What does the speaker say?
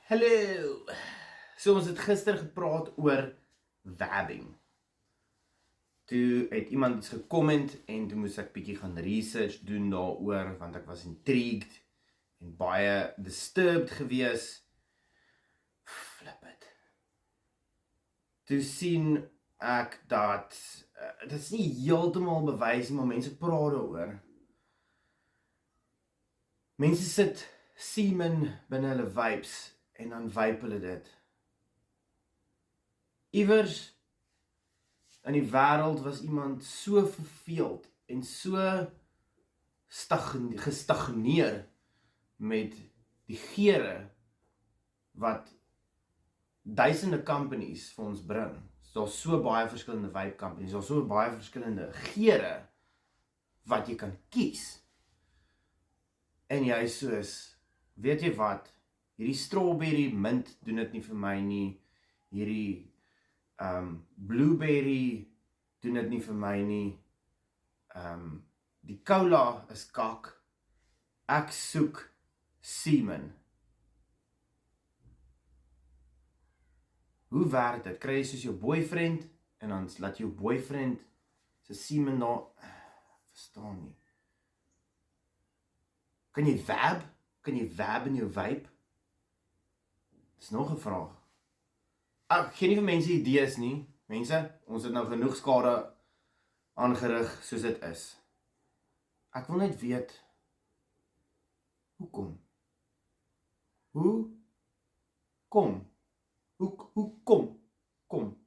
Hallo! So ons het gister gepraat oor webbing. Toe het iemand iets gecomment en toe moes ek bietjie gaan research doen daaroor want ek was intrigued en baie disturbed gewees. Flip it. Toe sien ek dat dit is nie heeltemal bewys nie, maar mense praat daaroor. Mense sit semen binne hulle vapes en dan vape hulle dit. Iewers in die wêreld was iemand so verveeld en so gestagneer met die geure wat duisende companies vir ons bring. Daar's so baie verskillende vape companies, daar's so baie verskillende geure wat jy kan kies. En jy soos, weet jy wat, hierdie strawberry mint doen dit nie vir my nie, hierdie blueberry doen dit nie vir my nie, die cola is kak, ek soek semen. Hoe werk dit? Kry jy soos jou boyfriend, en dan laat jou boyfriend sy semen daar, verstaan nie. Kan jy wab? Kan jy wab in jou vape? Dis nog 'n vraag. Ek gee nie vir mense idees nie. Mense, ons het nou genoeg skade aangerig soos dit is. Ek wil net weet, hoekom? Hoe kom? Kom.